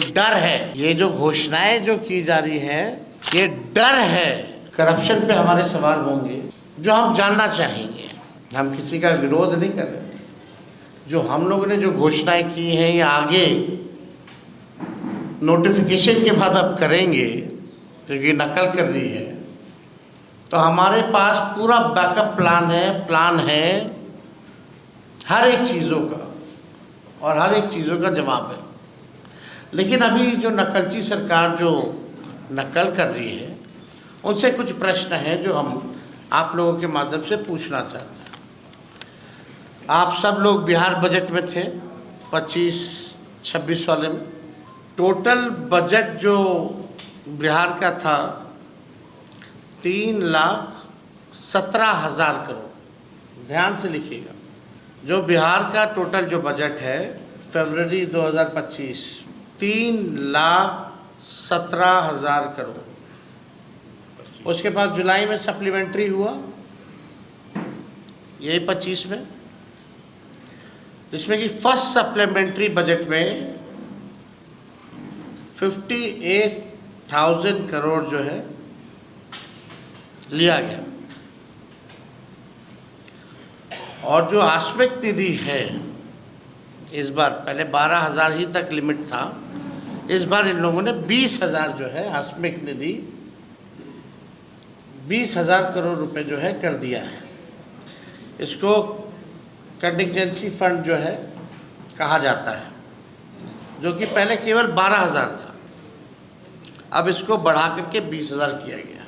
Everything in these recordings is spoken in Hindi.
डर है, ये जो घोषणाएं जो की जा रही है, ये डर है। करप्शन पे हमारे सवाल होंगे जो हम जानना चाहेंगे। हम किसी का विरोध नहीं कर रहे। जो हम लोगों ने जो घोषणाएं की हैं ये आगे नोटिफिकेशन के बाद अब करेंगे, तो ये नकल कर रही है। तो हमारे पास पूरा बैकअप प्लान है हर एक चीज़ों का, और हर एक चीज़ों का जवाब है। लेकिन अभी जो नकलची सरकार जो नकल कर रही है, उनसे कुछ प्रश्न हैं जो हम आप लोगों के माध्यम से पूछना चाहते हैं। आप सब लोग बिहार बजट में थे 25-26 वाले में। टोटल बजट जो बिहार का था 3,17,000 करोड़। ध्यान से लिखिएगा, जो बिहार का टोटल जो बजट है फरवरी 2025 3,17,000 करोड़। उसके बाद जुलाई में सप्लीमेंट्री हुआ, यही 25 में, जिसमें कि फर्स्ट सप्लीमेंट्री बजट में 58,000 करोड़ जो है लिया गया। और जो आस्मिक निधि है इस बार, पहले 12,000 ही तक लिमिट था, इस बार इन लोगों ने 20,000 जो है आस्मिक निधि 20,000 करोड़ रुपए जो है कर दिया है। इसको कंटिजेंसी फंड जो है कहा जाता है, जो कि पहले केवल 12,000 था, अब इसको बढ़ा करके 20,000 किया गया।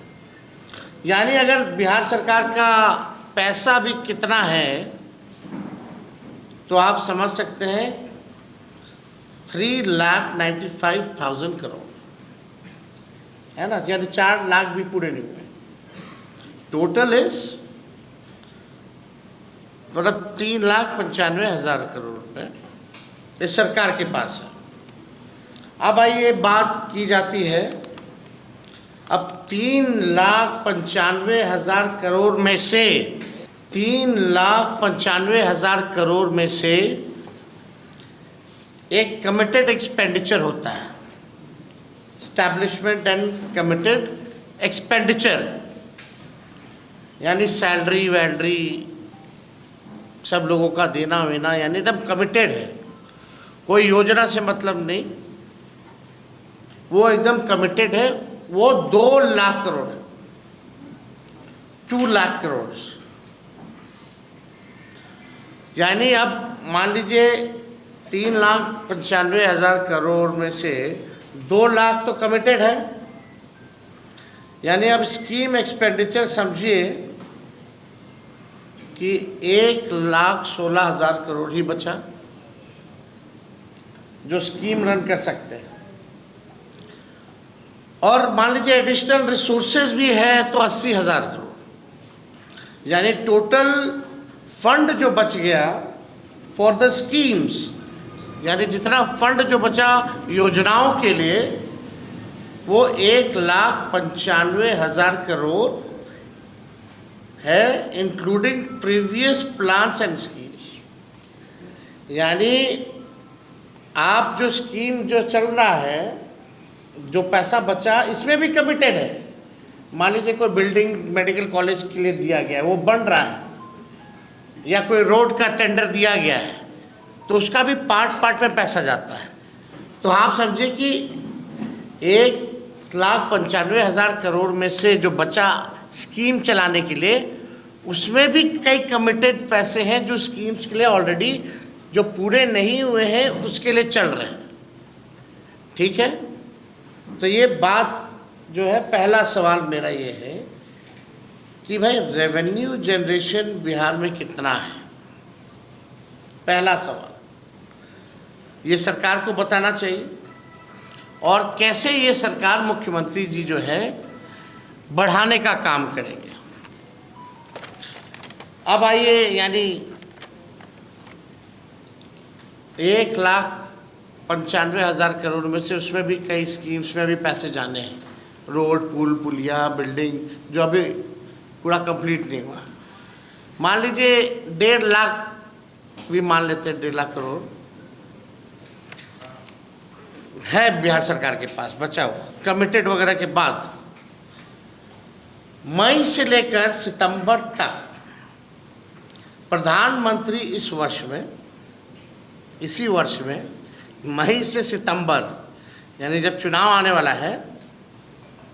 यानी अगर बिहार सरकार का पैसा भी कितना है तो आप समझ सकते हैं 3,95,000 करोड़ है ना, यानी 4 लाख भी पूरे नहीं हुए। टोटल इज मतलब 3,95,000 करोड़ रुपए इस सरकार के पास है। अब आइए बात की जाती है, अब 3,95,000 करोड़ में से 3,95,000 करोड़ में से एक कमिटेड एक्सपेंडिचर होता है, एस्टैब्लिशमेंट एंड कमिटेड एक्सपेंडिचर, यानी सैलरी वैलरी सब लोगों का देना वेना, यानी एकदम कमिटेड है, कोई योजना से मतलब नहीं, वो एकदम कमिटेड है। वो 2 लाख करोड़ है, 2 लाख करोड़। यानी अब मान लीजिए 3,95,000 करोड़ में से 2 लाख तो कमिटेड है, यानी अब स्कीम एक्सपेंडिचर समझिए कि 1,16,000 करोड़ ही बचा जो स्कीम रन कर सकते हैं। और मान लीजिए एडिशनल रिसोर्सेज भी है तो 80,000 करोड़, यानी टोटल फंड जो बच गया फॉर द स्कीम्स, यानी जितना फंड जो बचा योजनाओं के लिए वो 1,95,000 करोड़ है, including previous plans and schemes. यानी आप जो स्कीम जो चल रहा है, जो पैसा बचा, इसमें भी कमिटेड है। मान लीजिए कोई बिल्डिंग मेडिकल कॉलेज के लिए दिया गया है, वो बन रहा है, या कोई रोड का टेंडर दिया गया है, तो उसका भी पार्ट में पैसा जाता है। तो आप समझिए कि 1,95,000 करोड़ में से जो बचा स्कीम चलाने के लिए, उसमें भी कई कमिटेड पैसे हैं जो स्कीम्स के लिए ऑलरेडी जो पूरे नहीं हुए हैं उसके लिए चल रहे हैं। ठीक है, तो ये बात जो है, पहला सवाल मेरा ये है कि भाई रेवेन्यू जनरेशन बिहार में कितना है। पहला सवाल ये सरकार को बताना चाहिए, और कैसे ये सरकार मुख्यमंत्री जी जो है बढ़ाने का काम करेंगे। अब आइए, यानी 1,95,000 करोड़ में से उसमें भी कई स्कीम्स में भी पैसे जाने हैं, रोड पुल पुलिया बिल्डिंग जो अभी पूरा कंप्लीट नहीं हुआ। मान लीजिए 1.5 लाख भी मान लेते हैं, 1.5 लाख करोड़, है बिहार सरकार के पास बचा हुआ कमिटेड वगैरह के बाद, मई से लेकर सितंबर तक प्रधानमंत्री इस वर्ष में, इसी वर्ष में मई से सितंबर, यानी जब चुनाव आने वाला है,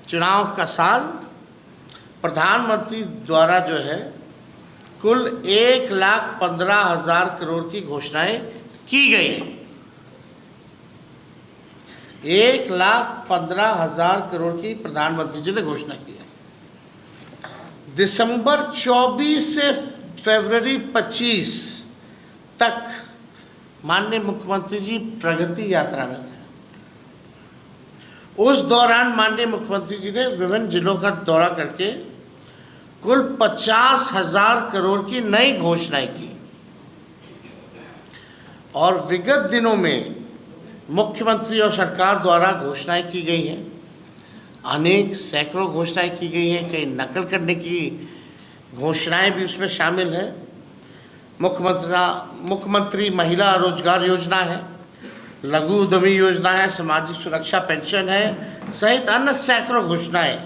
चुनाव का साल, प्रधानमंत्री द्वारा जो है कुल 1,15,000 करोड़ की घोषणाएं की गई हैं। 1,15,000 करोड़ की प्रधानमंत्री जी ने घोषणा की है। दिसंबर 24 से फरवरी 25 तक माननीय मुख्यमंत्री जी प्रगति यात्रा में थे। उस दौरान माननीय मुख्यमंत्री जी ने विभिन्न जिलों का दौरा करके कुल 50,000 करोड़ की नई घोषणाएं की। और विगत दिनों में मुख्यमंत्री और सरकार द्वारा घोषणाएं की गई हैं, अनेक सैकड़ों घोषणाएं की गई हैं, कई नकल करने की घोषणाएं भी उसमें शामिल हैं। मुख्यमंत्री महिला रोजगार योजना है, लघु उद्यमी योजना है, सामाजिक सुरक्षा पेंशन है, सहित अन्य सैकड़ों घोषणाएं।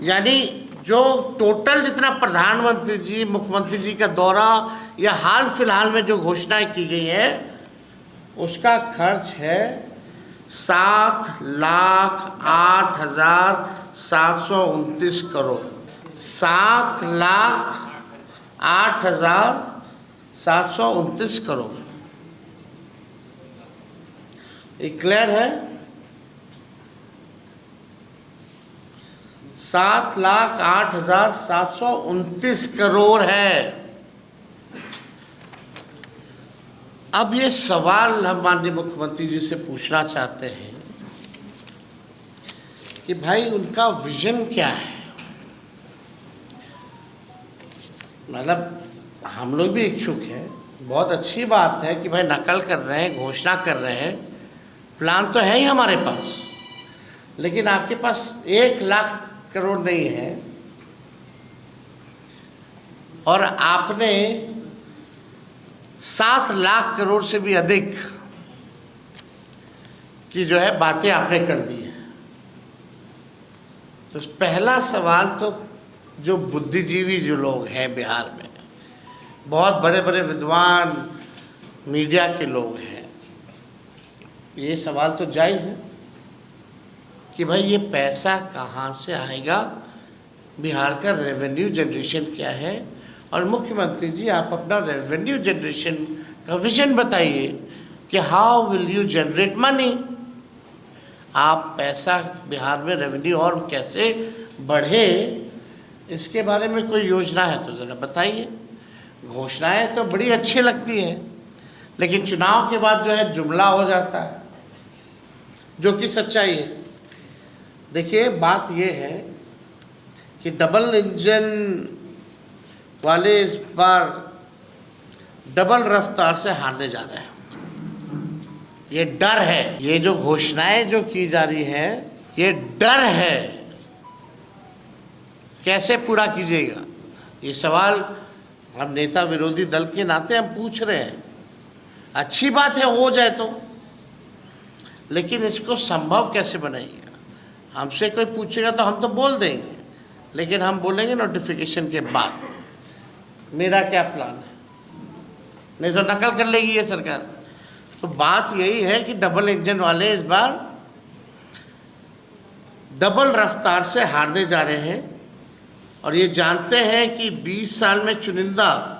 यानी जो टोटल जितना प्रधानमंत्री जी, मुख्यमंत्री जी का दौरा या हाल फिलहाल में जो घोषणाएं की गई है, उसका खर्च है 7,08,729 करोड़। 7,08,729 करोड़। ये क्लियर है? 7,08,729 करोड़ है। अब ये सवाल हम माननीय मुख्यमंत्री जी से पूछना चाहते हैं कि भाई उनका विजन क्या है। मतलब हम लोग भी इच्छुक हैं, बहुत अच्छी बात है कि भाई नकल कर रहे हैं, घोषणा कर रहे हैं, प्लान तो है ही हमारे पास, लेकिन आपके पास 1,00,000 करोड़ नहीं है और आपने 7 लाख करोड़ से भी अधिक की जो है बातें आपने कर दी है। तो पहला सवाल तो जो बुद्धिजीवी जो लोग हैं बिहार में, बहुत बड़े बड़े विद्वान मीडिया के लोग हैं, ये सवाल तो जायज़ है कि भाई ये पैसा कहाँ से आएगा, बिहार का रेवेन्यू जनरेशन क्या है। और मुख्यमंत्री जी आप अपना रेवेन्यू जनरेशन का विजन बताइए कि how will you generate money. आप पैसा बिहार में रेवेन्यू और कैसे बढ़े, इसके बारे में कोई योजना है तो ज़रा बताइए। घोषणाएं तो बड़ी अच्छी लगती हैं, लेकिन चुनाव के बाद जो है जुमला हो जाता है, जो कि सच्चाई है। देखिए बात ये है कि डबल इंजन वाले इस बार डबल रफ्तार से हारने जा रहे हैं। ये डर है, ये जो घोषणाएं जो की जा रही है, ये डर है। कैसे पूरा कीजिएगा, ये सवाल हम नेता विरोधी दल के नाते हम पूछ रहे हैं। अच्छी बात है हो जाए तो, लेकिन इसको संभव कैसे बनाइएगा। हमसे कोई पूछेगा तो हम तो बोल देंगे, लेकिन हम बोलेंगे नोटिफिकेशन के बाद मेरा क्या प्लान है, नहीं तो नकल कर लेगी ये सरकार। तो बात यही है कि डबल इंजन वाले इस बार डबल रफ्तार से हारने जा रहे हैं और ये जानते हैं कि 20 साल में चुनिंदा